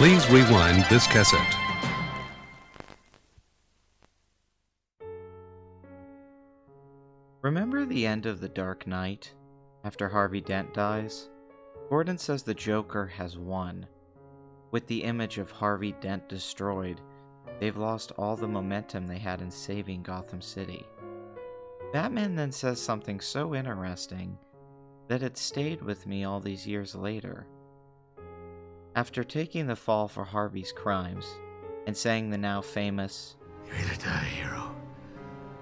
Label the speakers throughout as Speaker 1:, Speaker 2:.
Speaker 1: Please rewind this cassette.
Speaker 2: Remember the end of The Dark Knight? After Harvey Dent dies? Gordon says the Joker has won. With the image of Harvey Dent destroyed, they've lost all the momentum they had in saving Gotham City. Batman then says something so interesting that it stayed with me all these years later. After taking the fall for Harvey's crimes and saying the now famous,
Speaker 3: "You either die a hero,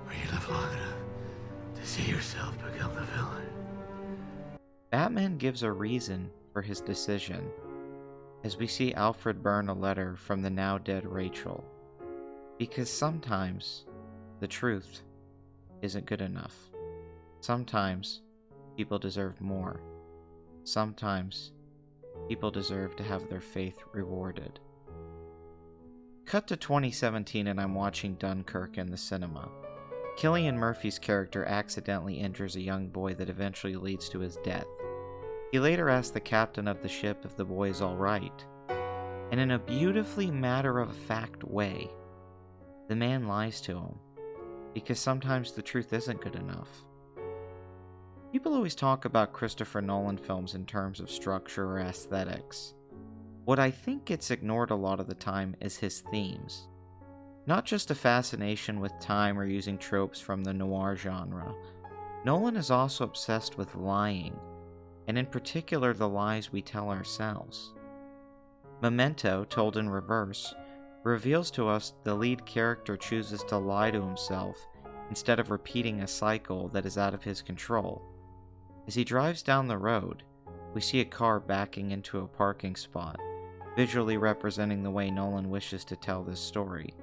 Speaker 3: or you live long enough to see yourself become the villain."
Speaker 2: Batman gives a reason for his decision, as we see Alfred burn a letter from the now dead Rachel. Because sometimes the truth isn't good enough. Sometimes people deserve more. Sometimes people deserve to have their faith rewarded. Cut to 2017 and I'm watching Dunkirk in the cinema. Cillian Murphy's character accidentally injures a young boy that eventually leads to his death. He later asks the captain of the ship if the boy is alright, and in a beautifully matter-of-fact way, the man lies to him, because sometimes the truth isn't good enough. People always talk about Christoper Nolan films in terms of structure or aesthetics. What I think gets ignored a lot of the time is his themes. Not just a fascination with time or using tropes from the noir genre, Nolan is also obsessed with lying, and in particular the lies we tell ourselves. Memento, told in reverse, reveals to us the lead character chooses to lie to himself instead of repeating a cycle that is out of his control. As he drives down the road, we see a car backing into a parking spot, visually representing the way Nolan wishes to tell this story.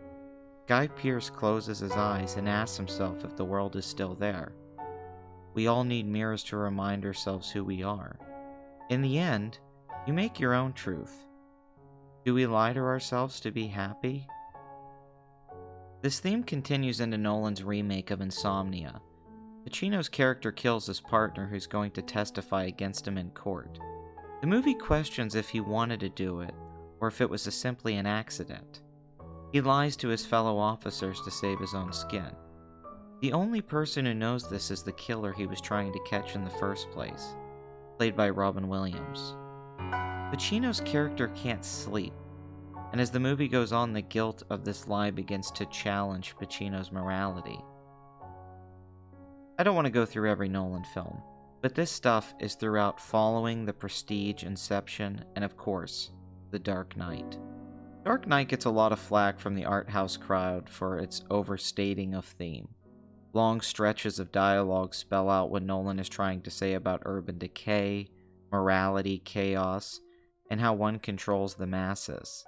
Speaker 2: Guy Pearce closes his eyes and asks himself if the world is still there. We all need mirrors to remind ourselves who we are. In the end, you make your own truth. Do we lie to ourselves to be happy? This theme continues into Nolan's remake of Insomnia. Pacino's character kills his partner who's going to testify against him in court. The movie questions if he wanted to do it, or if it was simply an accident. He lies to his fellow officers to save his own skin. The only person who knows this is the killer he was trying to catch in the first place, played by Robin Williams. Pacino's character can't sleep, and as the movie goes on, the guilt of this lie begins to challenge Pacino's morality. I don't want to go through every Nolan film, but this stuff is throughout following The Prestige, Inception, and of course, The Dark Knight. Dark Knight gets a lot of flack from the art house crowd for its overstating of theme. Long stretches of dialogue spell out what Nolan is trying to say about urban decay, morality, chaos, and how one controls the masses.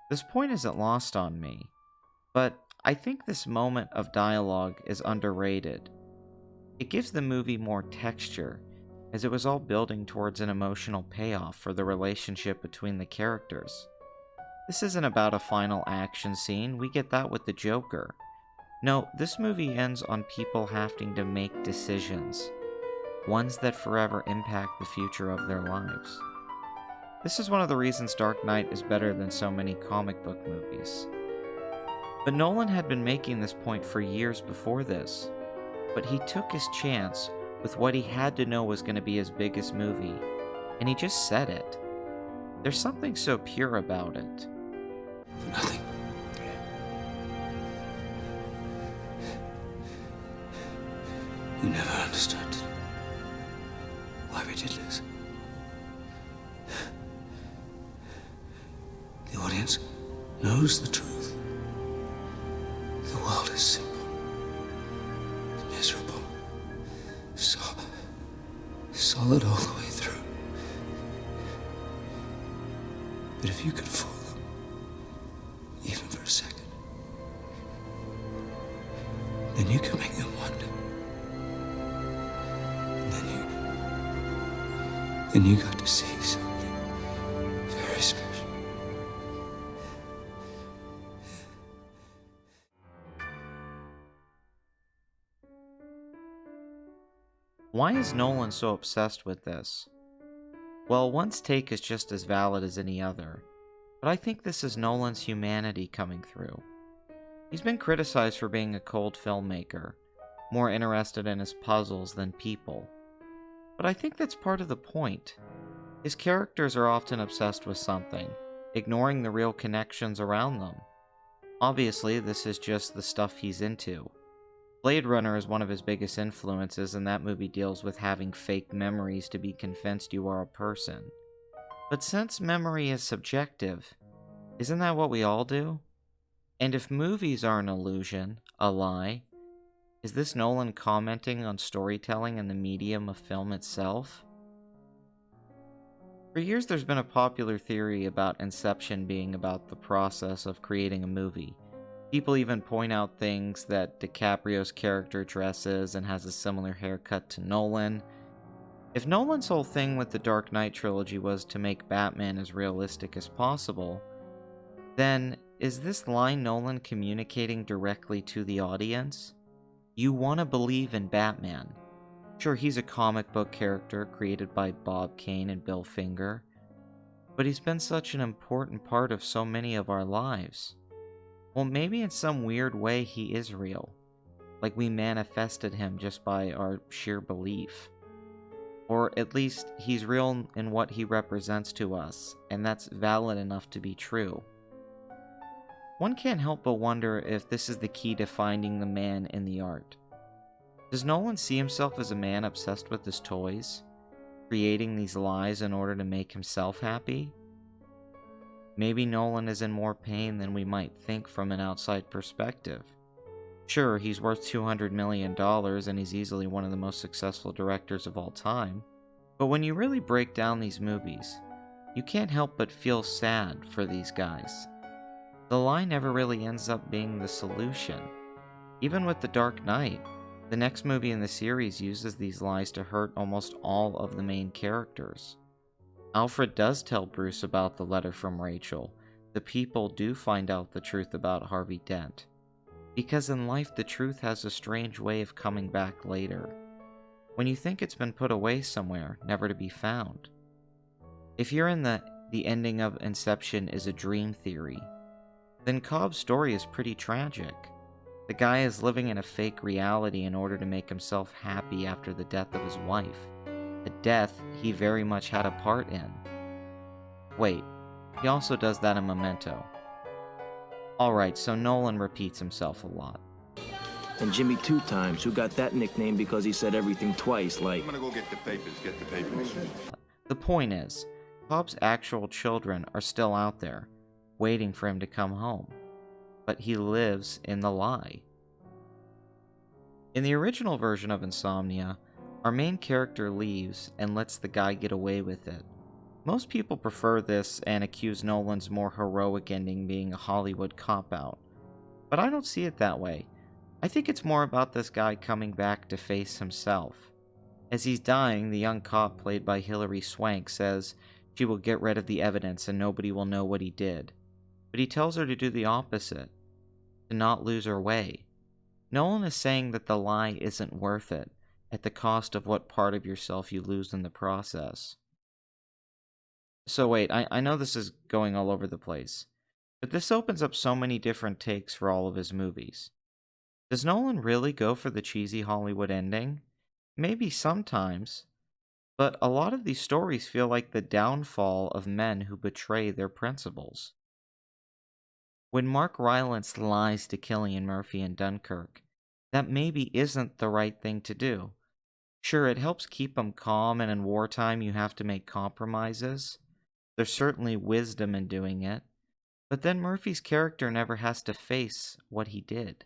Speaker 2: This point isn't lost on me, but I think this moment of dialogue is underrated. It gives the movie more texture, as it was all building towards an emotional payoff for the relationship between the characters. This isn't about a final action scene, we get that with the Joker. No, this movie ends on people having to make decisions, ones that forever impact the future of their lives. This is one of the reasons Dark Knight is better than so many comic book movies. But Nolan had been making this point for years before this, but he took his chance with what he had to know was going to be his biggest movie, and he just said it. There's something so pure about it.
Speaker 3: For nothing. You never understood why we did this. The audience knows the truth. The world is simple, miserable, solid all the way through. But if you could fool them, even for a second, then you could make them wonder. And then you got to see something very special.
Speaker 2: Why is Nolan so obsessed with this? Well, one's take is just as valid as any other. but I think this is Nolan's humanity coming through. He's been criticized for being a cold filmmaker, more interested in his puzzles than people. But I think that's part of the point. His characters are often obsessed with something, ignoring the real connections around them. Obviously, this is just the stuff he's into. Blade Runner is one of his biggest influences, and that movie deals with having fake memories to be convinced you are a person. But since memory is subjective, isn't that what we all do? And if movies are an illusion, a lie, is this Nolan commenting on storytelling and the medium of film itself? For years, there's been a popular theory about Inception being about the process of creating a movie. People even point out things that DiCaprio's character dresses and has a similar haircut to Nolan. If Nolan's whole thing with the Dark Knight trilogy was to make Batman as realistic as possible, then is this line Nolan communicating directly to the audience? You want to believe in Batman. Sure, he's a comic book character created by Bob Kane and Bill Finger, but he's been such an important part of so many of our lives. Well, maybe in some weird way he is real, like we manifested him just by our sheer belief. Or at least he's real in what he represents to us, and that's valid enough to be true. One can't help but wonder if this is the key to finding the man in the art. Does Nolan see himself as a man obsessed with his toys, creating these lies in order to make himself happy? Maybe Nolan is in more pain than we might think from an outside perspective. Sure, he's worth $200 million and he's easily one of the most successful directors of all time, but when you really break down these movies, you can't help but feel sad for these guys. The lie never really ends up being the solution. Even with The Dark Knight, the next movie in the series uses these lies to hurt almost all of the main characters. Alfred does tell Bruce about the letter from Rachel. The people do find out the truth about Harvey Dent. Because in life, the truth has a strange way of coming back later, when you think it's been put away somewhere, never to be found. If you're in the ending of Inception is a dream theory, then Cobb's story is pretty tragic. The guy is living in a fake reality in order to make himself happy after the death of his wife, a death he very much had a part in. Wait, he also does that in Memento. Alright, so Nolan repeats himself a lot.
Speaker 4: And Jimmy Two Times, who got that nickname because he said everything twice, like...
Speaker 5: I'm gonna go get the papers,
Speaker 2: The point is, Cobb's actual children are still out there, waiting for him to come home. But he lives in the lie. In the original version of Insomnia, our main character leaves and lets the guy get away with it. Most people prefer this and accuse Nolan's more heroic ending being a Hollywood cop-out. But I don't see it that way. I think it's more about this guy coming back to face himself. As he's dying, the young cop played by Hilary Swank says she will get rid of the evidence and nobody will know what he did. But he tells her to do the opposite, to not lose her way. Nolan is saying that the lie isn't worth it, at the cost of what part of yourself you lose in the process. So wait, I know this is going all over the place, but this opens up so many different takes for all of his movies. Does Nolan really go for the cheesy Hollywood ending? Maybe sometimes, but a lot of these stories feel like the downfall of men who betray their principles. When Mark Rylance lies to Cillian Murphy in Dunkirk, that maybe isn't the right thing to do. Sure, it helps keep him calm, and in wartime you have to make compromises. There's certainly wisdom in doing it. But then Murphy's character never has to face what he did.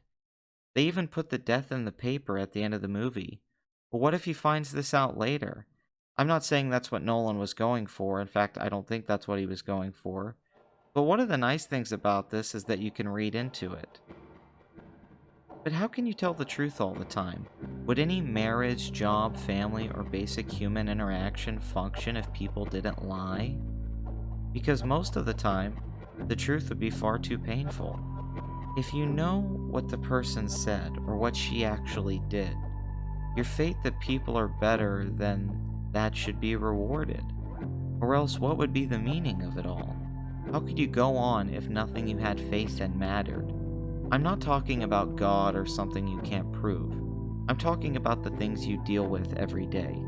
Speaker 2: They even put the death in the paper at the end of the movie. But what if he finds this out later? I'm not saying that's what Nolan was going for. In fact, I don't think that's what he was going for. But one of the nice things about this is that you can read into it. But how can you tell the truth all the time? Would any marriage, job, family, or basic human interaction function if people didn't lie? Because most of the time, the truth would be far too painful. If you know what the person said or what she actually did, your faith that people are better than that should be rewarded. Or else what would be the meaning of it all? How could you go on if nothing you had faith in mattered? I'm not talking about God or something you can't prove. I'm talking about the things you deal with every day.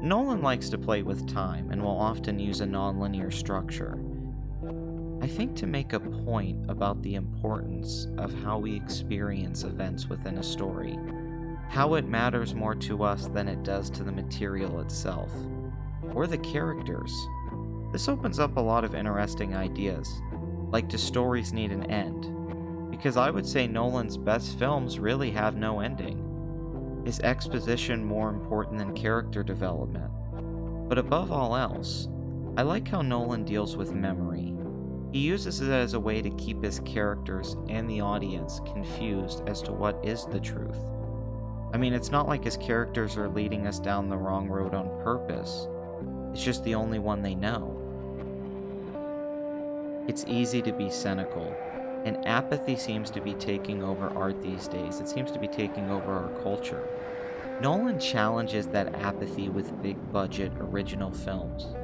Speaker 2: Nolan likes to play with time and will often use a nonlinear structure. I think to make a point about the importance of how we experience events within a story, how it matters more to us than it does to the material itself, or the characters. This opens up a lot of interesting ideas, like do stories need an end? Because I would say Nolan's best films really have no ending. Is exposition more important than character development? But above all else, I like how Nolan deals with memory. He uses it as a way to keep his characters and the audience confused as to what is the truth. I mean, it's not like his characters are leading us down the wrong road on purpose. It's just the only one they know. It's easy to be cynical, and apathy seems to be taking over art these days. It seems to be taking over our culture. Nolan challenges that apathy with big-budget original films.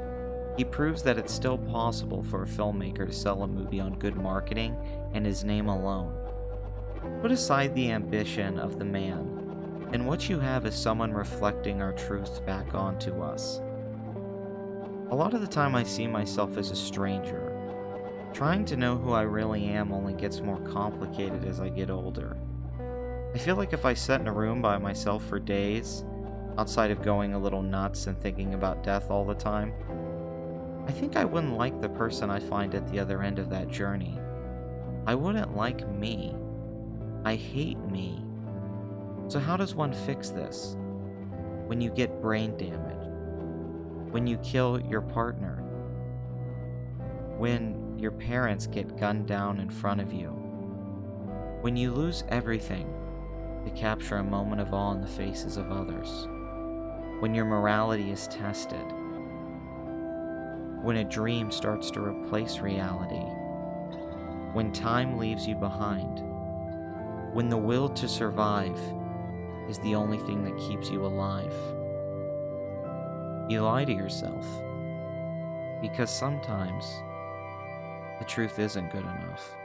Speaker 2: He proves that it's still possible for a filmmaker to sell a movie on good marketing and his name alone. Put aside the ambition of the man, and what you have is someone reflecting our truths back onto us. A lot of the time I see myself as a stranger. Trying to know who I really am only gets more complicated as I get older. I feel like if I sat in a room by myself for days, outside of going a little nuts and thinking about death all the time, I think I wouldn't like the person I find at the other end of that journey. I wouldn't like me. I hate me. So how does one fix this? When you get brain damage? When you kill your partner? When your parents get gunned down in front of you? When you lose everything to capture a moment of awe in the faces of others? When your morality is tested? When a dream starts to replace reality? When time leaves you behind? When the will to survive is the only thing that keeps you alive? You lie to yourself, because sometimes the truth isn't good enough.